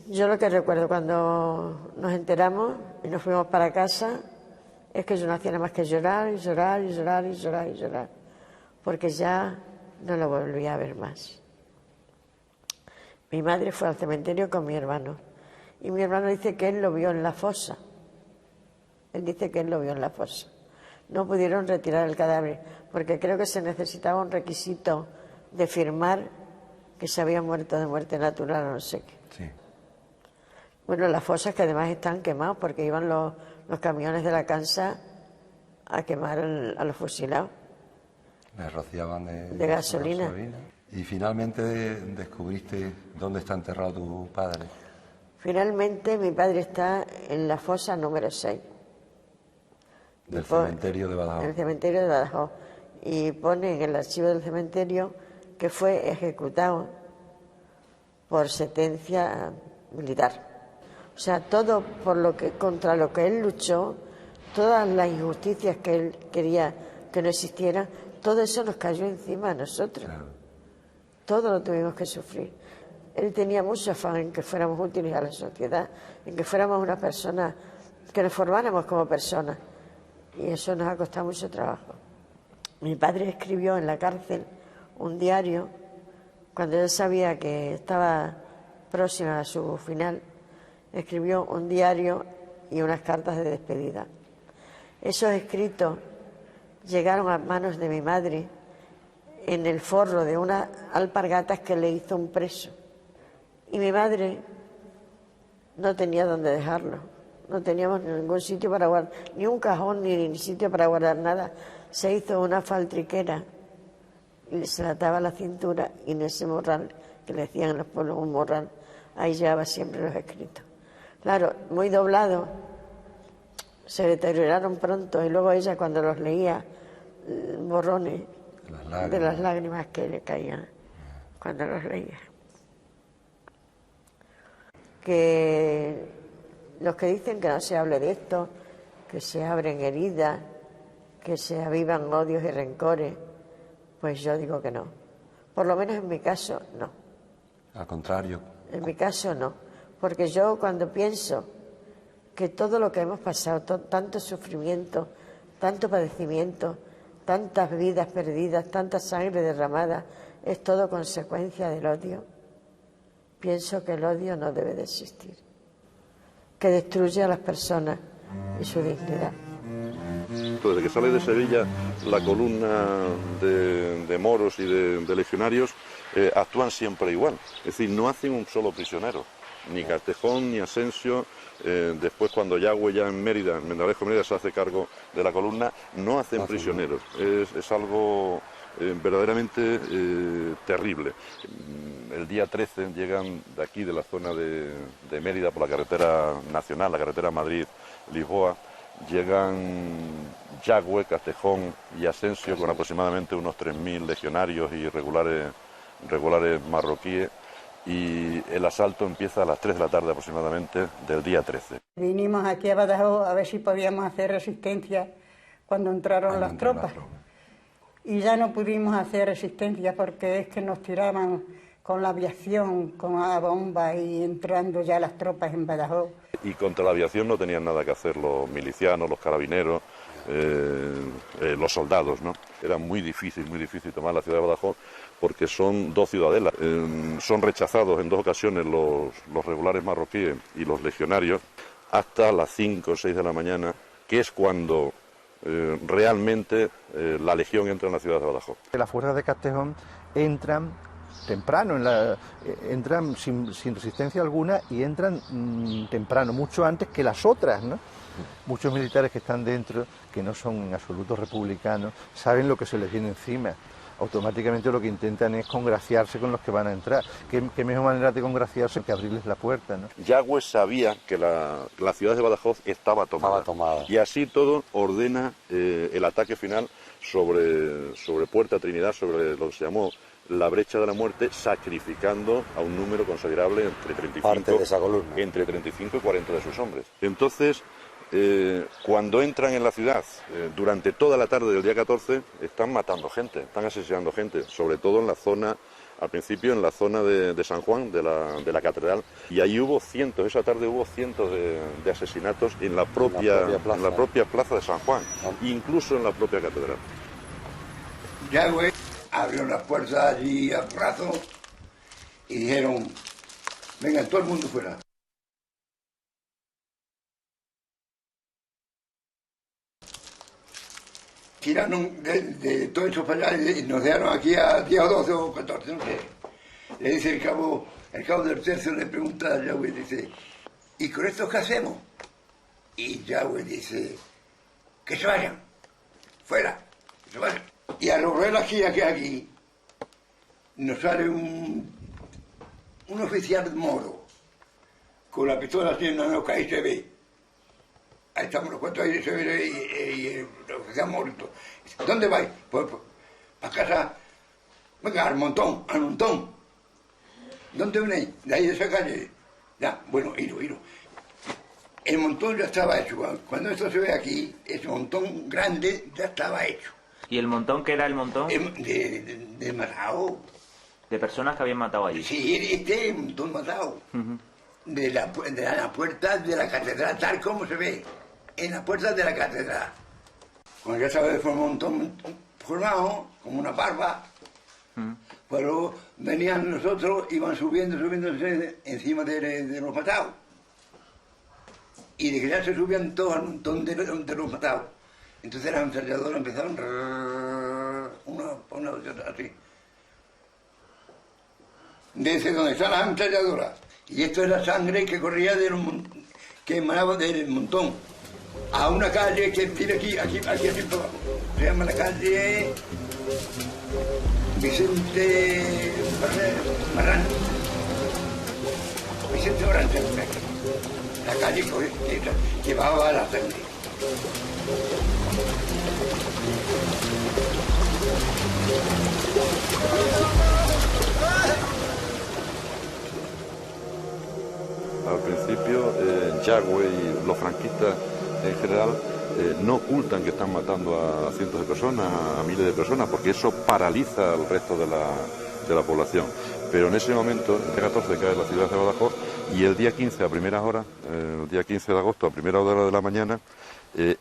yo lo que recuerdo cuando nos enteramos y nos fuimos para casa es que yo no hacía nada más que llorar y llorar y llorar y llorar y llorar, porque ya no lo volví a ver más. Mi madre fue al cementerio con mi hermano y mi hermano dice que él lo vio en la fosa. Él dice que él lo vio en la fosa. No pudieron retirar el cadáver porque creo que se necesitaba un requisito de firmar que se había muerto de muerte natural o no sé qué. Sí. Bueno, las fosas que además están quemadas porque iban los camiones de la Cansa a quemar a los fusilados. Les rociaban de gasolina. Y finalmente descubriste dónde está enterrado tu padre. Finalmente mi padre está en la fosa número 6. Del cementerio de Badajoz. En el cementerio de Badajoz. Y pone en el archivo del cementerio que fue ejecutado por sentencia militar. O sea, todo contra lo que él luchó, todas las injusticias que él quería que no existieran, todo eso nos cayó encima a nosotros. Claro. Todo lo tuvimos que sufrir. Él tenía mucho afán en que fuéramos útiles a la sociedad, en que fuéramos una persona, que nos formáramos como personas. Y eso nos ha costado mucho trabajo. Mi padre escribió en la cárcel un diario, cuando él sabía que estaba próxima a su final, escribió un diario y unas cartas de despedida. Esos escritos llegaron a manos de mi madre en el forro de unas alpargatas que le hizo un preso. Y mi madre no tenía dónde dejarlo. No teníamos ningún sitio para guardar, ni un cajón, ni sitio para guardar nada. Se hizo una faltriquera y se le ataba la cintura, y en ese morral, que le decían en los pueblos un morral, ahí llevaba siempre los escritos. Claro, muy doblados, se deterioraron pronto, y luego ella, cuando los leía, borrones de las lágrimas que le caían cuando los leía. Que los que dicen que no se hable de esto, que se abren heridas, que se avivan odios y rencores, pues yo digo que no. Por lo menos en mi caso, no. Al contrario. En mi caso, no. Porque yo, cuando pienso que todo lo que hemos pasado, tanto sufrimiento, tanto padecimiento, tantas vidas perdidas, tanta sangre derramada, es todo consecuencia del odio, pienso que el odio no debe de existir, que destruye a las personas y su dignidad. Desde que sale de Sevilla la columna de moros y de legionarios, actúan siempre igual. Es decir, no hacen un solo prisionero, ni Castejón ni Asensio. Después, cuando Yagüe ya en Mérida, en Mendalejo Mérida, se hace cargo de la columna, no hacen prisioneros. Es algo verdaderamente terrible. El día 13 llegan de aquí, de la zona de Mérida, por la carretera nacional, la carretera Madrid-Lisboa, llegan Yagüe, Castejón y Asensio con aproximadamente unos 3.000 legionarios y regulares marroquíes, y el asalto empieza a las 3 de la tarde aproximadamente del día 13. Vinimos aquí a Badajoz a ver si podíamos hacer resistencia cuando entraron las tropas. Y ya no pudimos hacer resistencia porque es que nos tiraban con la aviación, con la bomba, y entrando ya las tropas en Badajoz. Y contra la aviación no tenían nada que hacer los milicianos, los carabineros, los soldados, ¿no? Era muy difícil tomar la ciudad de Badajoz, porque son dos ciudadelas. Son rechazados en 2 ocasiones los regulares marroquíes y los legionarios hasta las 5 o 6 de la mañana, que es cuando realmente la legión entra en la ciudad de Badajoz. Las fuerzas de Castejón entran temprano, entran sin resistencia alguna, y entran temprano, mucho antes que las otras, ¿no? Muchos militares que están dentro, que no son en absoluto republicanos, saben lo que se les viene encima. Automáticamente lo que intentan es congraciarse con los que van a entrar. ¿Qué mejor manera de congraciarse que abrirles la puerta, ¿no? Yagüe sabía que la ciudad de Badajoz estaba tomada. Y así todo ordena el ataque final sobre Puerta Trinidad, sobre lo que se llamó la brecha de la muerte, sacrificando a un número considerable Parte de esa columna. entre 35 y 40 de sus hombres. Entonces, cuando entran en la ciudad, durante toda la tarde del día 14, están matando gente, están asesinando gente, sobre todo en la zona, al principio en la zona de San Juan, de la catedral, y ahí hubo cientos, esa tarde hubo cientos de asesinatos en la propia plaza de San Juan, incluso en la propia catedral. Ya, güey, abrieron las puertas allí a brazo y dijeron, vengan, todo el mundo fuera. Tiraron de todo eso para allá y nos dejaron aquí a 10 o 12 o 14, no sé. Le dice el cabo del tercio, le pregunta a Yahweh, dice, ¿y con esto qué hacemos? Y Yahweh dice, que se vayan, fuera, que se vayan. Y a los relojes aquí, nos sale un oficial moro, con la pistola así en la nuca, ahí se ve. Ahí estamos los cuatro, ahí se ve y el oficial muerto. ¿Dónde vais? Pues para casa. Venga, al montón. ¿Dónde venéis? De ahí de esa calle. Ya, bueno, ido. El montón ya estaba hecho. Cuando esto se ve aquí, ese montón grande ya estaba hecho. ¿Y el montón qué era el montón? De matado. ¿De personas que habían matado allí? Sí, este montón matado. De la puerta de la catedral, tal como se ve. En la puerta de la catedral. Cuando ya estaba un montón formado, como una barba. Pero venían nosotros, iban subiendo encima de los matados. Y de que ya se subían todos al montón de los matados. Entonces las ametralladoras empezaron una así. Desde donde están las ametralladoras. Y esto es la sangre que corría que emanaba del montón. A una calle que tiene aquí así para abajo. Se llama la calle Vicente Marrán. Vicente Marrán, la calle que llevaba la sangre. Al principio, Yagüe y los franquistas en general no ocultan que están matando a cientos de personas, a miles de personas, porque eso paraliza al resto de la población. Pero en ese momento, el día 14 cae la ciudad de Badajoz y el día 15 a primeras horas, el día 15 de agosto a primera hora de la mañana,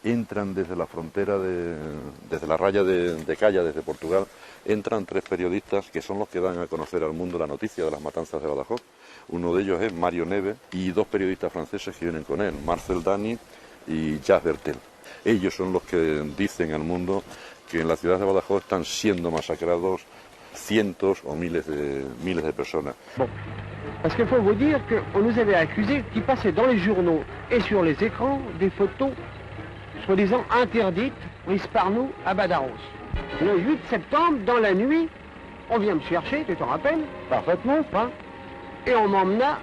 entran desde la frontera, desde la raya de Calla, desde Portugal, entran 3 periodistas que son los que dan a conocer al mundo la noticia de las matanzas de Badajoz. Uno de ellos es Mario Neves y 2 periodistas franceses que vienen con él, Marcel Dany y Jacques Bertel. Ellos son los que dicen al mundo que en la ciudad de Badajoz están siendo masacrados cientos o miles de personas. Bon. Parce qu'il faut vous dire qu'on nous avait accusés qui passaient dans les journaux et sur les écrans des photos soi-disant interdites prises par nous à Badajoz. Le 8 septembre, dans la nuit, on vient me chercher, tu te rappelles? Parfaitement, hein? Et on m'emmena,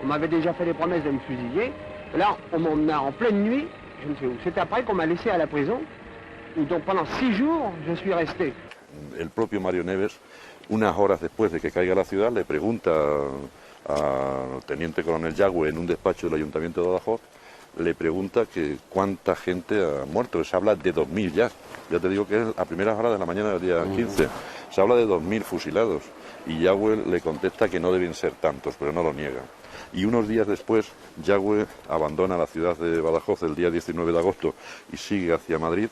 on m'avait déjà fait des promesses de me fusiller, là on m'emmena en pleine nuit, je ne sais où. C'est après qu'on m'a laissé à la prison, où donc pendant 6 jours je suis resté. El propio Mario Neves, unas horas después de que caiga la ciudad, le pregunta al teniente coronel Yagüe en un despacho del Ayuntamiento de Badajoz, le pregunta que cuánta gente ha muerto. Se habla de 2.000 ya. Ya te digo que es a primeras horas de la mañana del día 15. Se habla de 2.000 fusilados. Y Yagüe le contesta que no deben ser tantos, pero no lo niega. Y unos días después, Yagüe abandona la ciudad de Badajoz el día 19 de agosto y sigue hacia Madrid.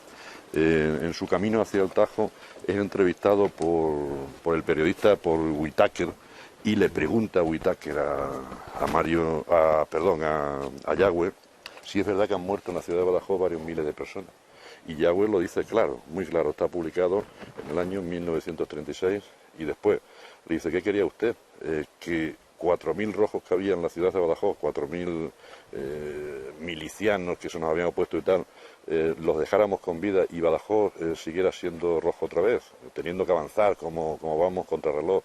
En su camino hacia el Tajo es entrevistado por el periodista, por Whitaker, y le pregunta a Whitaker a Yagüe si es verdad que han muerto en la ciudad de Badajoz varios miles de personas. Y Yagüe lo dice claro, muy claro, está publicado en el año 1936 y después le dice, ¿qué quería usted? Que 4.000 rojos que había en la ciudad de Badajoz, 4.000 milicianos que se nos habían opuesto y tal, los dejáramos con vida y Badajoz siguiera siendo rojo otra vez, teniendo que avanzar como vamos contrarreloj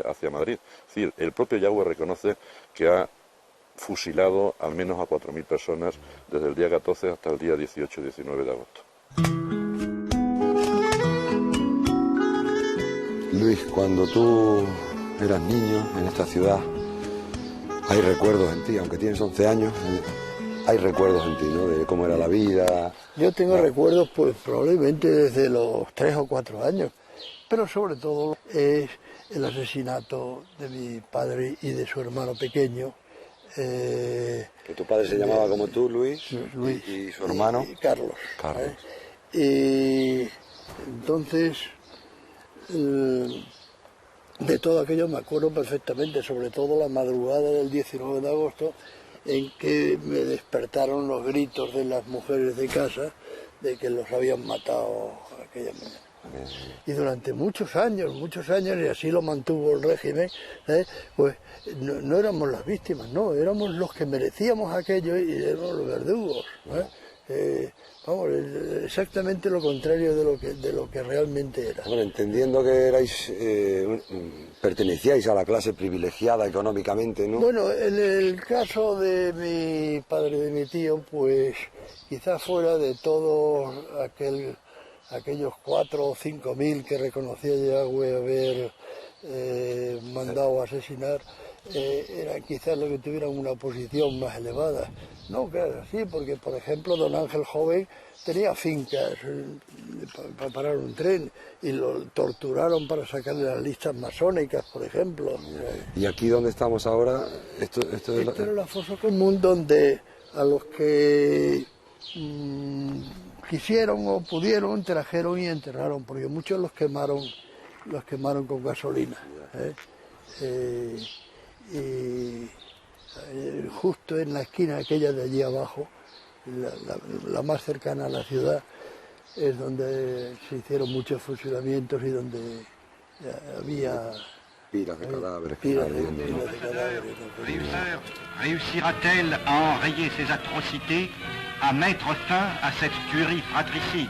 hacia Madrid. Es decir, el propio Yagüe reconoce que ha fusilado al menos a 4.000 personas desde el día 14 hasta el día 18-19 de agosto. Luis, cuando tú eras niño en esta ciudad, hay recuerdos en ti, aunque tienes 11 años, hay recuerdos en ti, ¿no? De cómo era la vida. Yo tengo recuerdos, pues probablemente desde los 3 o 4 años, pero sobre todo es el asesinato de mi padre y de su hermano pequeño. Que tu padre se llamaba como tú, Luis, y su hermano Carlos. Y entonces, de todo aquello me acuerdo perfectamente, sobre todo la madrugada del 19 de agosto, en que me despertaron los gritos de las mujeres de casa de que los habían matado aquella mañana. Y durante muchos años, y así lo mantuvo el régimen, pues no éramos las víctimas, no, éramos los que merecíamos aquello y éramos los verdugos. Vamos, exactamente lo contrario de lo que realmente era. Bueno, entendiendo que erais, pertenecíais a la clase privilegiada económicamente, ¿no? Bueno, en el caso de mi padre y de mi tío, pues quizás fuera de todos aquellos 4 o 5 mil que reconocía Yagüe haber mandado a asesinar, era quizás los que tuvieran una posición más elevada. No, claro, sí, porque por ejemplo don Ángel Joven tenía fincas para parar un tren y lo torturaron para sacarle las listas masónicas, por ejemplo. ¿Y aquí donde estamos ahora? Esto era la fosa común donde a los que quisieron o pudieron trajeron y enterraron, porque muchos los quemaron con gasolina. Y justo en la esquina aquella de allí abajo, la más cercana a la ciudad, es donde se hicieron muchos fusilamientos y donde había pilas de cadáveres. Réussira-t-elle à enrayer ces atrocités, à mettre fin à cette tuerie fratricide?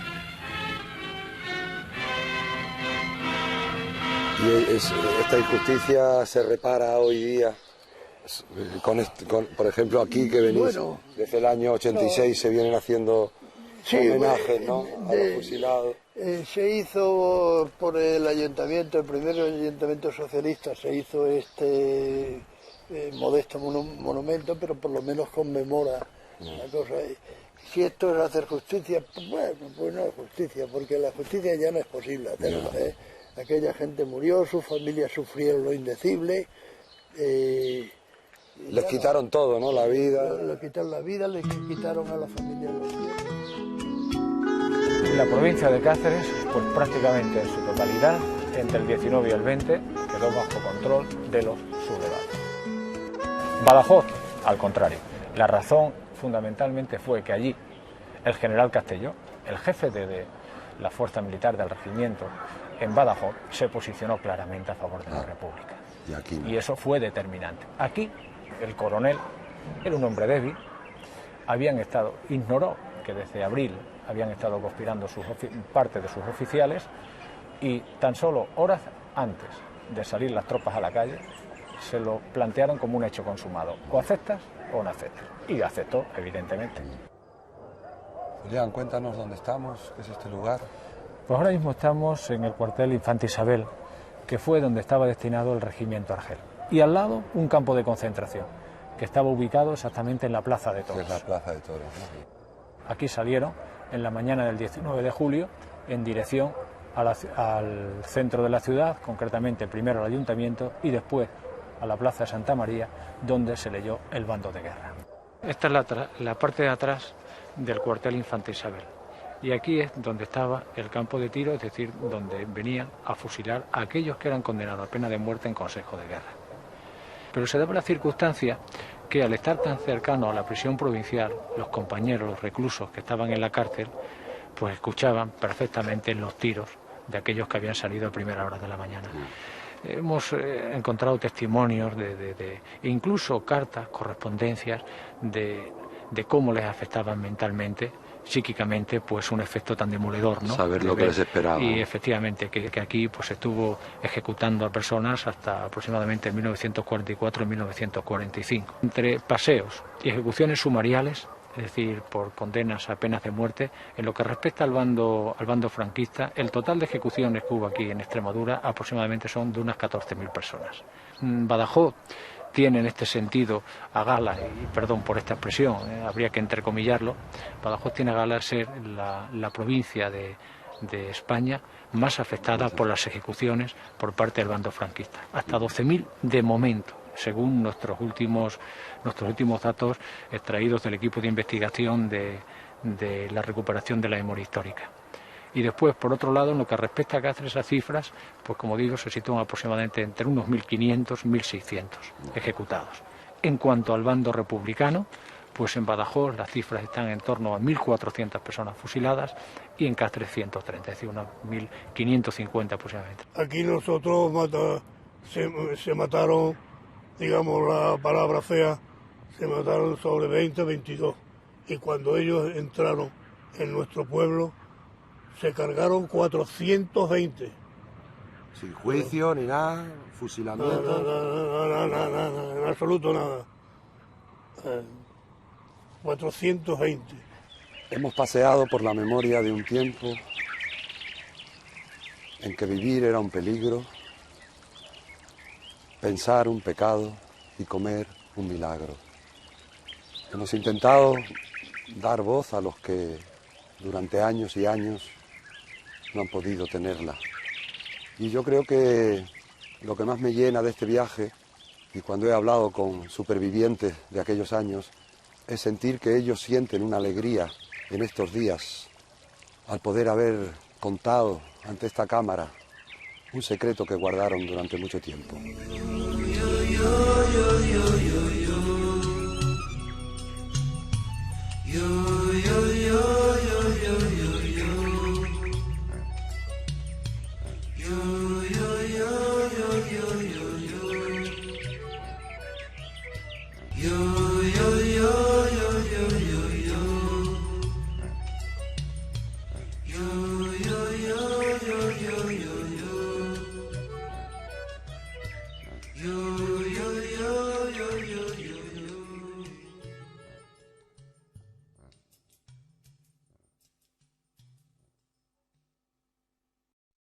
¿Y esta injusticia se repara hoy día? Por ejemplo, aquí que venís, desde el año 86 se vienen haciendo homenajes, ¿no?, a los fusilados. Se hizo por el ayuntamiento, el primer ayuntamiento socialista, se hizo este modesto monumento, pero por lo menos conmemora la cosa. Si esto es hacer justicia, bueno, pues no es justicia, porque la justicia ya no es posible hacerla. Aquella gente murió, sus familias sufrieron lo indecible. Les quitaron todo, ¿no? La vida. Les quitaron la vida, les quitaron a la familia los bienes. La provincia de Cáceres, pues prácticamente en su totalidad, entre el 19 y el 20, quedó bajo control de los sublevados. Badajoz, al contrario. La razón fundamentalmente fue que allí el general Castelló, el jefe de la fuerza militar del regimiento en Badajoz, se posicionó claramente a favor de la República. Y eso fue determinante. Aquí el coronel era un hombre débil, ignoró que desde abril habían estado conspirando parte de sus oficiales y tan solo horas antes de salir las tropas a la calle se lo plantearon como un hecho consumado. O aceptas o no aceptas. Y aceptó, evidentemente. Julián, cuéntanos dónde estamos, qué es este lugar. Pues ahora mismo estamos en el cuartel Infanta Isabel, que fue donde estaba destinado el regimiento Argel. Y al lado un campo de concentración, que estaba ubicado exactamente en la Plaza de Toros. Es la Plaza de Toros, ¿no? Aquí salieron en la mañana del 19 de julio en dirección al centro de la ciudad, concretamente primero al ayuntamiento y después a la Plaza de Santa María, donde se leyó el bando de guerra. Esta es la parte de atrás del cuartel Infanta Isabel. Y aquí es donde estaba el campo de tiro, es decir, donde venían a fusilar a aquellos que eran condenados a pena de muerte en consejo de guerra. Pero se daba la circunstancia que al estar tan cercano a la prisión provincial, los compañeros, los reclusos que estaban en la cárcel, pues escuchaban perfectamente los tiros de aquellos que habían salido a primera hora de la mañana. Hemos encontrado testimonios incluso cartas, correspondencias de cómo les afectaban mentalmente, psíquicamente, pues un efecto tan demoledor, ¿no? Saber lo que les esperaba. Y efectivamente que aquí pues estuvo ejecutando a personas hasta aproximadamente 1944 y 1945. Entre paseos y ejecuciones sumariales es decir, por condenas a penas de muerte. En lo que respecta al bando franquista, el total de ejecuciones que hubo aquí en Extremadura aproximadamente son de unas 14.000 personas. Badajoz tiene en este sentido a gala, y perdón por esta expresión, habría que entrecomillarlo, Badajoz tiene a gala ser la provincia de España más afectada por las ejecuciones por parte del bando franquista. Hasta 12.000 de momento, según nuestros últimos datos extraídos del equipo de investigación de la recuperación de la memoria histórica. Y después, por otro lado, en lo que respecta a Cáceres, a cifras, pues como digo, se sitúan aproximadamente entre unos 1.500 y 1.600 ejecutados. En cuanto al bando republicano, pues en Badajoz las cifras están en torno a 1.400 personas fusiladas y en Cáceres 130, es decir, unas 1.550 aproximadamente. Aquí nosotros se mataron, digamos la palabra fea, se mataron sobre 20, 22. Y cuando ellos entraron en nuestro pueblo, se cargaron 420. Sin juicio ni nada, fusilamiento. Nada, en absoluto nada. 420. Hemos paseado por la memoria de un tiempo en que vivir era un peligro, pensar un pecado y comer un milagro. Hemos intentado dar voz a los que durante años y años no han podido tenerla. Y yo creo que lo que más me llena de este viaje, y cuando he hablado con supervivientes de aquellos años, es sentir que ellos sienten una alegría en estos días al poder haber contado ante esta cámara un secreto que guardaron durante mucho tiempo. You